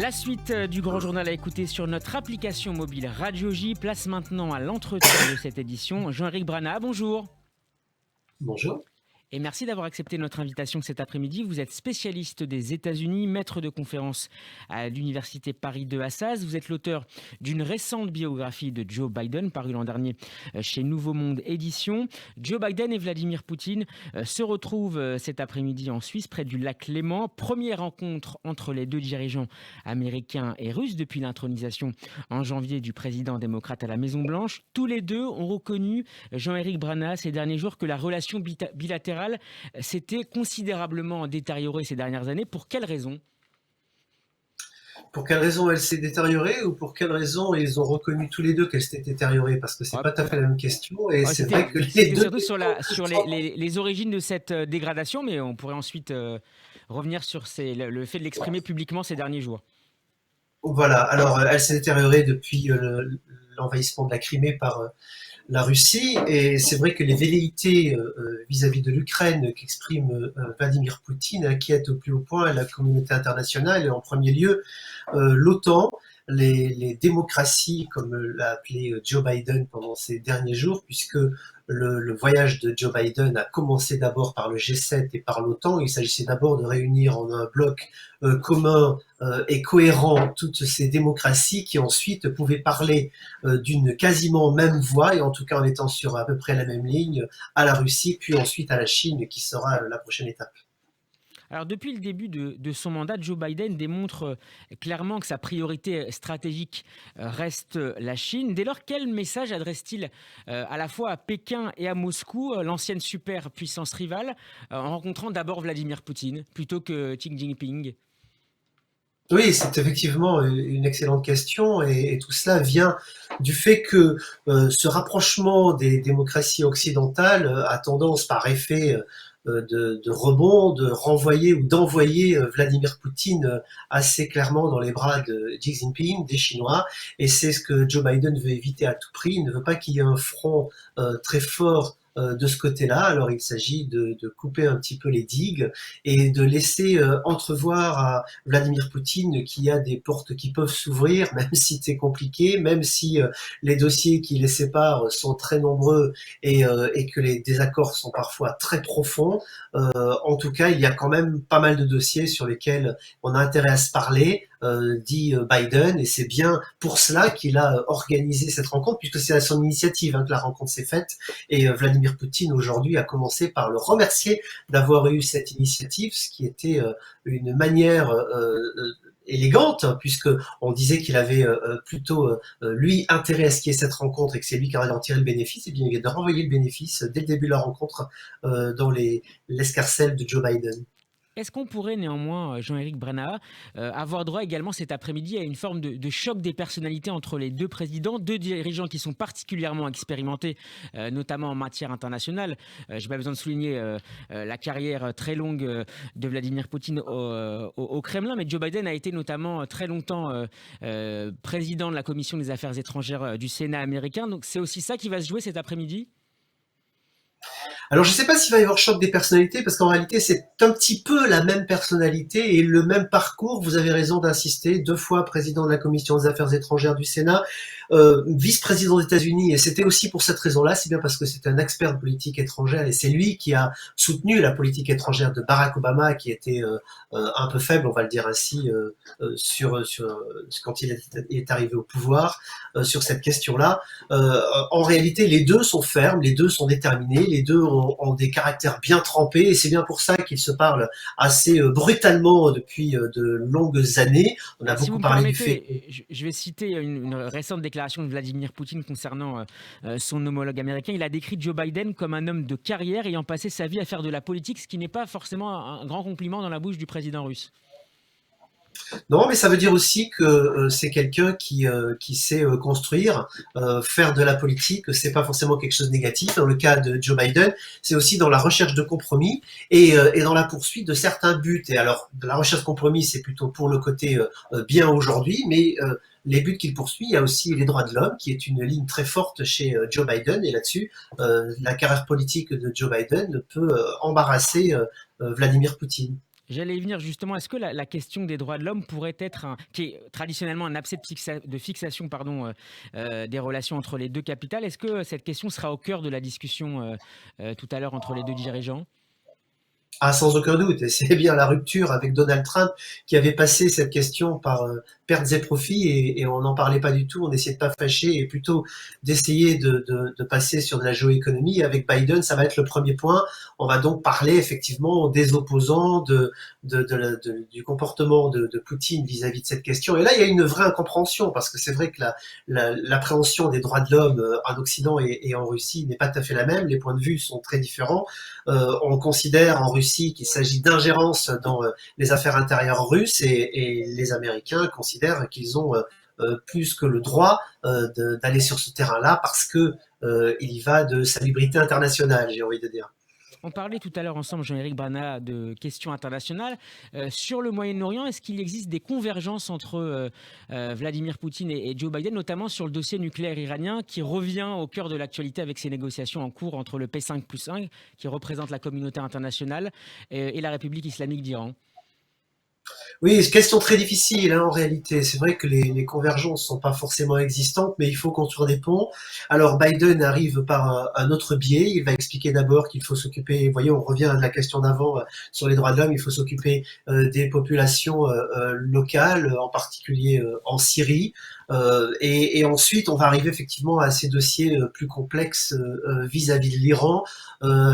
La suite du Grand Journal à écouter sur notre application mobile Radio J. Place maintenant à l'entretien de cette édition. Jean-Éric Brana, bonjour. Bonjour. Et merci d'avoir accepté notre invitation cet après-midi. Vous êtes spécialiste des États-Unis, maître de conférence à l'Université Paris 2 Assas. Vous êtes l'auteur d'une récente biographie de Joe Biden, parue l'an dernier chez Nouveau Monde Éditions. Joe Biden et Vladimir Poutine se retrouvent cet après-midi en Suisse, près du lac Léman. Première rencontre entre les deux dirigeants américains et russes depuis l'intronisation en janvier du président démocrate à la Maison-Blanche. Tous les deux ont reconnu, Jean-Éric Brana, ces derniers jours, que la relation bilatérale s'était considérablement détériorée ces dernières années. Pour quelles raisons ? Pour quelle raison elle s'est détériorée ou pour quelle raison ils ont reconnu tous les deux qu'elle s'était détériorée? Parce que c'est pas tout à fait la même question et c'est vrai que les deux... Surtout sur les origines de cette dégradation, mais on pourrait ensuite revenir sur le fait de l'exprimer publiquement ces derniers jours. Voilà, alors elle s'est détériorée depuis l'envahissement de la Crimée par la Russie, et c'est vrai que les velléités vis-à-vis de l'Ukraine qu'exprime Vladimir Poutine inquiètent au plus haut point la communauté internationale, et en premier lieu l'OTAN, les démocraties, comme l'a appelé Joe Biden pendant ces derniers jours, puisque le voyage de Joe Biden a commencé d'abord par le G7 et par l'OTAN. Il s'agissait d'abord de réunir en un bloc commun et cohérent toutes ces démocraties qui ensuite pouvaient parler d'une quasiment même voix, et en tout cas en étant sur à peu près la même ligne, à la Russie, puis ensuite à la Chine, qui sera la prochaine étape. Alors depuis le début de son mandat, Joe Biden démontre clairement que sa priorité stratégique reste la Chine. Dès lors, quel message adresse-t-il à la fois à Pékin et à Moscou, l'ancienne superpuissance rivale, en rencontrant d'abord Vladimir Poutine plutôt que Xi Jinping ? Oui, c'est effectivement une excellente question, et tout cela vient du fait que ce rapprochement des démocraties occidentales a tendance, par effet de rebond, de renvoyer ou d'envoyer Vladimir Poutine assez clairement dans les bras de Xi Jinping, des Chinois, et c'est ce que Joe Biden veut éviter à tout prix. Il ne veut pas qu'il y ait un front très fort de ce côté-là. Alors il s'agit de couper un petit peu les digues et de laisser entrevoir à Vladimir Poutine qu'il y a des portes qui peuvent s'ouvrir, même si c'est compliqué, même si les dossiers qui les séparent sont très nombreux et que les désaccords sont parfois très profonds. En tout cas, il y a quand même pas mal de dossiers sur lesquels on a intérêt à se parler, dit Biden, et c'est bien pour cela qu'il a organisé cette rencontre, puisque c'est à son initiative que la rencontre s'est faite, et Vladimir Poutine aujourd'hui a commencé par le remercier d'avoir eu cette initiative, ce qui était une manière élégante, puisque on disait qu'il avait plutôt lui intérêt à ce qu'il y ait cette rencontre et que c'est lui qui allait en tirer le bénéfice. Et bien il vient de renvoyer le bénéfice dès le début de la rencontre dans l'escarcelle de Joe Biden. Est-ce qu'on pourrait néanmoins, Jean-Éric Brana, avoir droit également cet après-midi à une forme de choc des personnalités entre les deux présidents, deux dirigeants qui sont particulièrement expérimentés, notamment en matière internationale. Je n'ai pas besoin de souligner la carrière très longue de Vladimir Poutine au Kremlin, mais Joe Biden a été notamment très longtemps président de la Commission des Affaires étrangères du Sénat américain. Donc c'est aussi ça qui va se jouer cet après-midi ? Alors je ne sais pas s'il va y avoir choc des personnalités, parce qu'en réalité c'est un petit peu la même personnalité et le même parcours. Vous avez raison d'insister, 2 fois président de la Commission des Affaires étrangères du Sénat, vice-président des États-Unis, et c'était aussi pour cette raison-là, c'est bien parce que c'est un expert de politique étrangère, et c'est lui qui a soutenu la politique étrangère de Barack Obama, qui était un peu faible, on va le dire ainsi, quand il est arrivé au pouvoir, sur cette question-là. En réalité, les deux sont fermes, les deux sont déterminés, les deux ont des caractères bien trempés, et c'est bien pour ça qu'ils se parlent assez brutalement depuis de longues années. On a beaucoup parlé du fait... Je vais citer une récente déclaration de Vladimir Poutine concernant son homologue américain. Il a décrit Joe Biden comme un homme de carrière ayant passé sa vie à faire de la politique, ce qui n'est pas forcément un grand compliment dans la bouche du président russe. Non, mais ça veut dire aussi que c'est quelqu'un qui sait construire, faire de la politique. C'est pas forcément quelque chose de négatif. Dans le cas de Joe Biden, c'est aussi dans la recherche de compromis et dans la poursuite de certains buts. Et alors, de la recherche de compromis, c'est plutôt pour le côté bien aujourd'hui, mais les buts qu'il poursuit, il y a aussi les droits de l'homme, qui est une ligne très forte chez Joe Biden. Et là-dessus, la carrière politique de Joe Biden peut embarrasser Vladimir Poutine. J'allais y venir justement. Est-ce que la question des droits de l'homme pourrait être, qui est traditionnellement un abcès de fixation des relations entre les deux capitales, est-ce que cette question sera au cœur de la discussion tout à l'heure entre les deux dirigeants? Ah, sans aucun doute. Et c'est bien la rupture avec Donald Trump qui avait passé cette question par pertes et profits et on n'en parlait pas du tout. On essayait de pas fâcher et plutôt d'essayer de passer sur de la géoéconomie. Avec Biden, ça va être le premier point. On va donc parler effectivement des opposants, du comportement de Poutine vis-à-vis de cette question. Et là, il y a une vraie incompréhension parce que c'est vrai que l'appréhension des droits de l'homme en Occident et en Russie n'est pas tout à fait la même. Les points de vue sont très différents. On considère en Russie qu'il s'agit d'ingérence dans les affaires intérieures russes et les Américains considèrent qu'ils ont plus que le droit d'aller sur ce terrain-là parce que il y va de salubrité internationale, j'ai envie de dire. On parlait tout à l'heure ensemble, Jean-Éric Brana, de questions internationales. Sur le Moyen-Orient, est-ce qu'il existe des convergences entre Vladimir Poutine et Joe Biden, notamment sur le dossier nucléaire iranien qui revient au cœur de l'actualité avec ces négociations en cours entre le P5+1, qui représente la communauté internationale, et la République islamique d'Iran? Oui, c'est une question très difficile en réalité. C'est vrai que les convergences sont pas forcément existantes, mais il faut construire des ponts. Alors Biden arrive par un autre biais. Il va expliquer d'abord qu'il faut s'occuper, vous voyez, on revient à la question d'avant sur les droits de l'homme, il faut s'occuper des populations locales, en particulier en Syrie. Et ensuite, on va arriver effectivement à ces dossiers plus complexes vis-à-vis de l'Iran,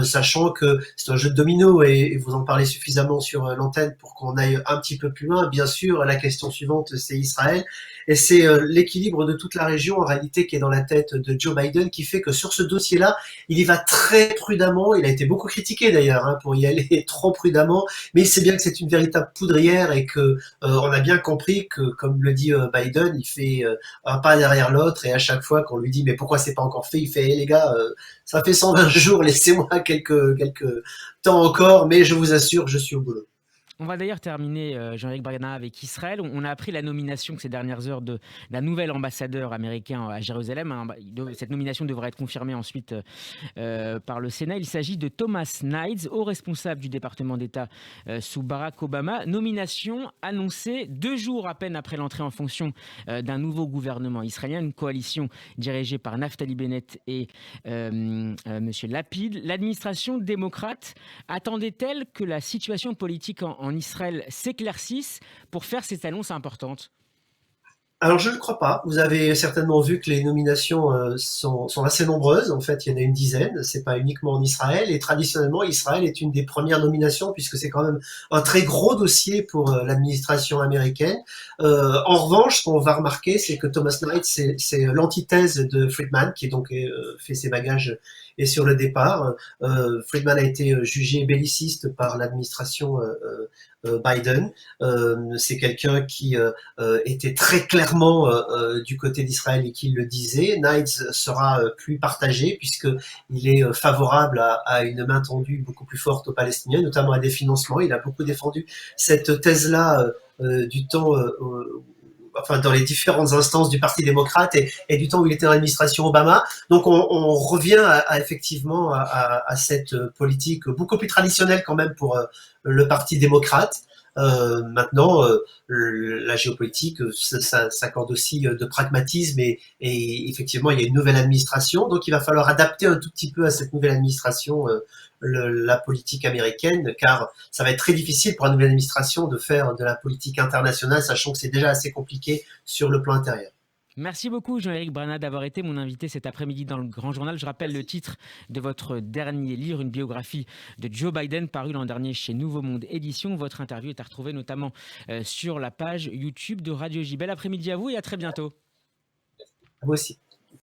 sachant que c'est un jeu de domino et vous en parlez suffisamment sur l'antenne pour qu'on aille un petit peu plus loin. Bien sûr, la question suivante, c'est Israël. Et c'est l'équilibre de toute la région, en réalité, qui est dans la tête de Joe Biden, qui fait que sur ce dossier-là, il y va très prudemment. Il a été beaucoup critiqué d'ailleurs pour y aller trop prudemment, mais il sait bien que c'est une véritable poudrière et que on a bien compris que, comme le dit Biden, il fait un pas derrière l'autre et à chaque fois qu'on lui dit mais pourquoi c'est pas encore fait, il fait hey, les gars, ça fait 120 jours, laissez-moi quelques temps encore, mais je vous assure, je suis au boulot. On va d'ailleurs terminer, Jean-Éric Brana, avec Israël. On a appris la nomination ces dernières heures d'un nouvel ambassadeur américain à Jérusalem. Cette nomination devrait être confirmée ensuite par le Sénat. Il s'agit de Thomas Nides, haut responsable du département d'État sous Barack Obama. Nomination annoncée 2 jours à peine après l'entrée en fonction d'un nouveau gouvernement israélien, une coalition dirigée par Naftali Bennett et M. Lapid. L'administration démocrate attendait-elle que la situation politique en Israël s'éclaircisse pour faire cette annonce importante? Alors je ne crois pas. Vous avez certainement vu que les nominations sont assez nombreuses. En fait, il y en a une dizaine. C'est pas uniquement en Israël. Et traditionnellement, Israël est une des premières nominations puisque c'est quand même un très gros dossier pour l'administration américaine. En revanche, ce qu'on va remarquer, c'est que Thomas Knight, c'est l'antithèse de Friedman, qui donc fait ses bagages et sur le départ. Friedman a été jugé belliciste par l'administration Biden. C'est quelqu'un qui était très clairement du côté d'Israël et qui le disait. Knight sera plus partagé puisqu'il est favorable à une main tendue beaucoup plus forte aux Palestiniens, notamment à des financements. Il a beaucoup défendu cette thèse-là du temps enfin dans les différentes instances du Parti démocrate et du temps où il était dans l'administration Obama. Donc on revient effectivement à cette politique beaucoup plus traditionnelle quand même pour le Parti démocrate. Maintenant, la géopolitique, ça s'accorde aussi de pragmatisme et effectivement, il y a une nouvelle administration, donc il va falloir adapter un tout petit peu à cette nouvelle administration la politique américaine, car ça va être très difficile pour la nouvelle administration de faire de la politique internationale, sachant que c'est déjà assez compliqué sur le plan intérieur. Merci beaucoup Jean-Éric Brana d'avoir été mon invité cet après-midi dans le Grand Journal. Je rappelle le titre de votre dernier livre, une biographie de Joe Biden, paru l'an dernier chez Nouveau Monde Édition. Votre interview est à retrouver notamment sur la page YouTube de Radio J. Bel après-midi à vous et à très bientôt. À vous aussi.